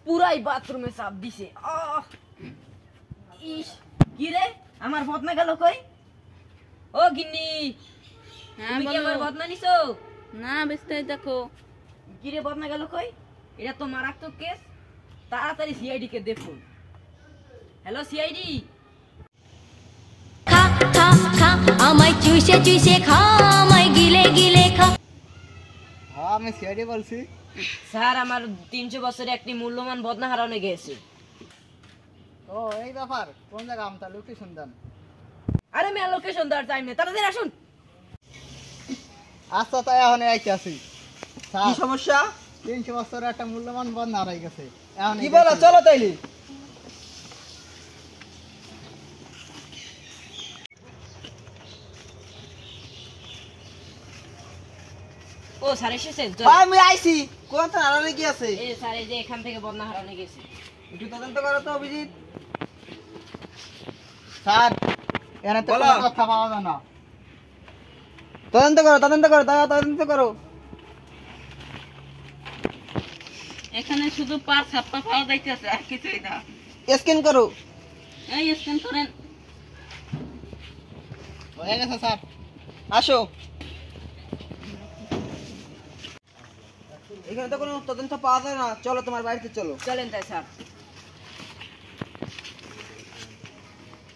পুরাই বাথরুমে চাপ দিছে। ইস কি রে আমার বদনা গেল কই? ও গিন্নি তুমি কি আমার বদনা নিছো? না বেস্তাই দেখো। কি রে বদনা গেল কই? এটা তো মারাত্মক কেস, তাড়াতাড়ি সিআইডি কে দেখুন। Hello CID. খা খা খা আমায় চুষে চুষে খা, আমায় গিলে গিলে খা। হ্যাঁ আমি সিআইডি বলছি। স্যার আমার 300 বছরে একটি মূল্যবান বদনা হারানো গেছে। ও এই ব্যাপার, কোন জায়গা আমতা লোকেশন দেন। আরে মেয়ে লোকেশন দেওয়ার টাইম নেই, তাড়াতাড়ি আসুন। আচ্ছা তাই এখন আইতে আসি। কি সমস্যা? 300 বছর একটা মূল্যবান বন্ধ হারাই গেছে। এখন কি বলো, চলো তাইলে। ও স্যার এসেছেন? আমি আইছি। কোন হারানো কি আছে? এই স্যার এই যে এখান থেকে বদনা হারানো গেছে। একটু তদন্ত করো তো অভিজিৎ। স্যার এখানে তো বলো। কোনো কথা পাওয়া যায় না। তদন্ত করো, তদন্ত করো, তদন্ত করো। এখানে শুধু পার ছাপ্পা পাওয়া যাইতেছে, আর কিছুই না। স্ক্যান করো। এই স্ক্যান করেন। হয়ে গেছে স্যার। আসো। এখানে তো কোনো তদন্ত পাওয়া যায় না, চলো তোমার বাড়িতে চলো। চলেন তাই স্যার।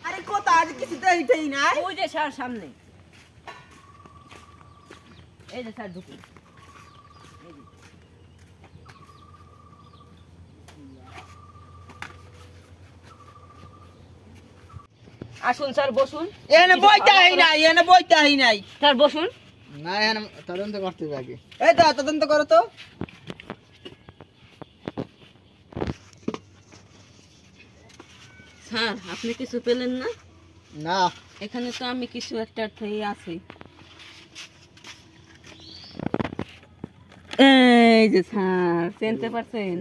আরে কোথা আজ কিছু দেখাই নাই। ওই যে স্যার সামনে। এই যে স্যার ঢুকুন। এই যে। আসুন স্যার বসুন। এনে বইতাই নাই, এনে বইতাই নাই। স্যার বসুন। না এখানে তদন্ত করতে হবে আগে। এই তো তদন্ত করো তো। স্যার আপনি কিছু পেলেন না? না এখানে তো আমি কিছু একটা আছি। এই যে স্যার, চিনতে পারছেন?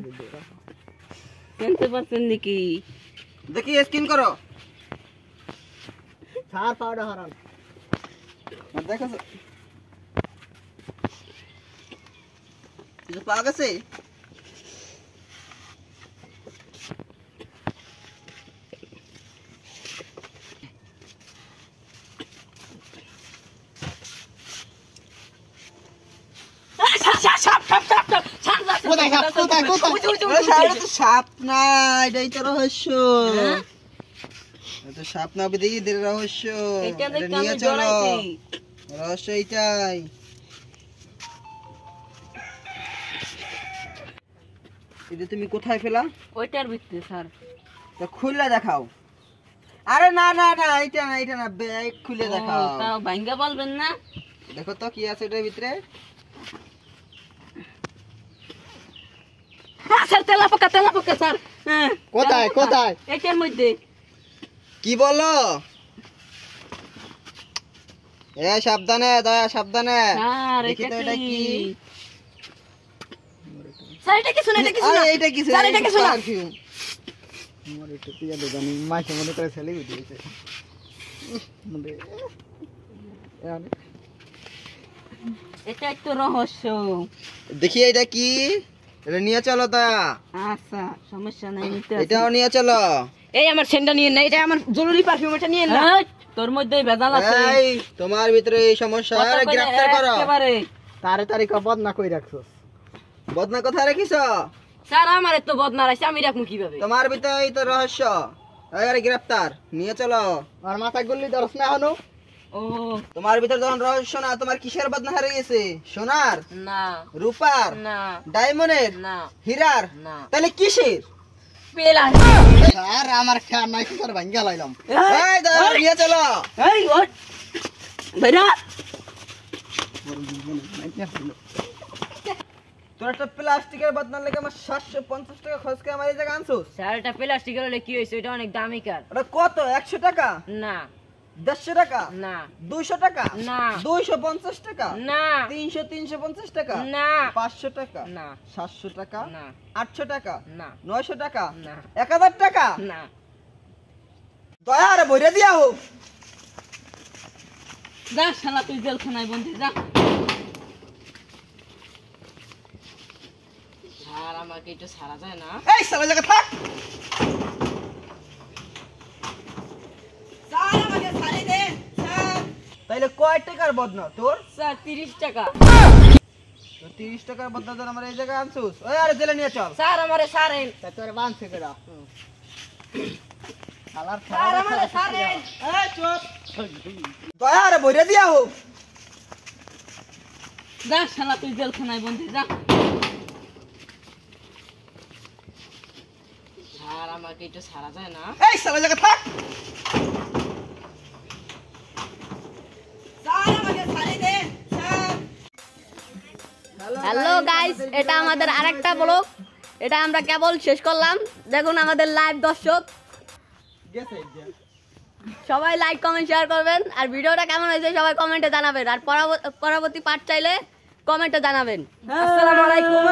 চিনতে পারছেন নাকি? দেখি স্ক্যান করো। স্যার পাউডার হারান। দেখো কিছু পাওয়া গেছে? কোথায় সাপ? কোথায় সাপ না, এটাই তো রহস্য। এটা সাপ না, বিদের রহস্য। এটা এটা দেখে নিয়ে আমি চলো, জড়াইছি। রহস্য এইটাই। এটা তুমি কোথায় পেলা? ওইটার ভিতরে স্যার। তা খুলে দেখাও। আরে না না না, এটা না, এটা না, ব্যাগ খুলে দেখাও। তাও ভাঙ্গা বলবেন না? দেখো তো কি আছে এটার ভিতরে। স্যার তেলাপোকা স্যার। হ্যাঁ, কোথায় তেলাপোকা। কোথায়? এটার মধ্যে। কি বলো? সাবধানে দয়া, সাবধানে। স্যার দেখি তো এটা কি। স্যার এটা কিছু না, এটা কিছু না। এইটা কিছু স্যার এটা কিছু না। আমার একটু পিয়া দে জানি মাইকে মনে করে ছেলে দিয়েছে। এটা একটু রহস্য। দেখি এটা কি। এটা নিয়ে চলো দয়া। আচ্ছা সমস্যা নাই, নিতে এটাও নিয়ে চলো। এই আমার সেন্টটা নিয়ে না, এটা আমার জরুরি পারফিউম, এটা নিয়ে না। তোর মধ্যে ভেজাল আছে। এই তোমার ভিতরে এই সমস্যা, কথা কইলে গ্রেফতার করো। একেবারে। তারে তারিখ বদনা কই রাখছস? বদনা কোথায় রেখিস? স্যার আমার এত বদনা রাখছে, আমি রাখবো কিভাবে? তোমার ভিতরে এই তো রহস্য। আরে গ্রেফতার, নিয়ে চলো। আর মাথা গুল্লি ধরস না এখনো? ও তোমার ভিতরে যখন রহস্য না, তোমার কিসের বদনা হারিয়ে গেছে? সোনার, না রূপার, না ডায়মন্ডের, না হীরার? না। তাহলে কিসের? পেলা। স্যার আমার খেয়াল নাই, কি করে ভাঙ্গা লাইলাম। এই দাঁড়া, নিয়ে চলো। এই ওঠ বেরা। তোর একটা প্লাস্টিকের বদনার লেগে আমার 750 টাকা খরচ করে আমার এই জায়গা আনছোস। স্যার এটা প্লাস্টিকের হলে কি হয়েছে? এটা অনেক দামি কার। ওটা কত? 100 টাকা, না 150 টাকা, না 200 টাকা, না 250 টাকা, না 350 টাকা, না 500 টাকা, না 700 টাকা, না 800 টাকা, না 900 টাকা, না 1000 টাকা। না। দয়া রে বইরে দিয়া হোক। যা শালা তুই জেলখানায় বন্দি যা। স্যার আমাকে একটু ছাড়া যায় না? এই শালা জায়গা থাক। স্যার আমাকে ছাড়িয়ে দেন স্যার। তাইলে কয় টাকার বদনা তোর? স্যার 30 টাকা। তো 30 টাকার বদনা তোর আমার এই জায়গায় আনছুস? ওই আরে জেলে নিয়ে চল। স্যার আমারে ছাড়েন। তা তোর বানছে কেডা? শালার স্যার আমারে ছাড়েন। এই চুপ। দয়া রে বইরে দিয়া হোক। যা শালা তুই জেলখানায় বন্দি যা। স্যার আমাকে একটু ছাড়া যায় না? এই শালা জায়গা থাক। স্যার আমাকে ছাড়িয়ে দেন স্যার। হ্যালো গাইস, এটা আমাদের আরেকটা ব্লগ। এটা আমরা কেবল শেষ করলাম। দেখুন আমাদের লাইভ দর্শক গেছে এটা। সবাই লাইক কমেন্ট শেয়ার করবেন। আর ভিডিওটা কেমন হয়েছে সবাই কমেন্টে জানাবেন। আর পরবর্তী পার্ট চাইলে কমেন্টে জানাবেন। আসসালামু আলাইকুম।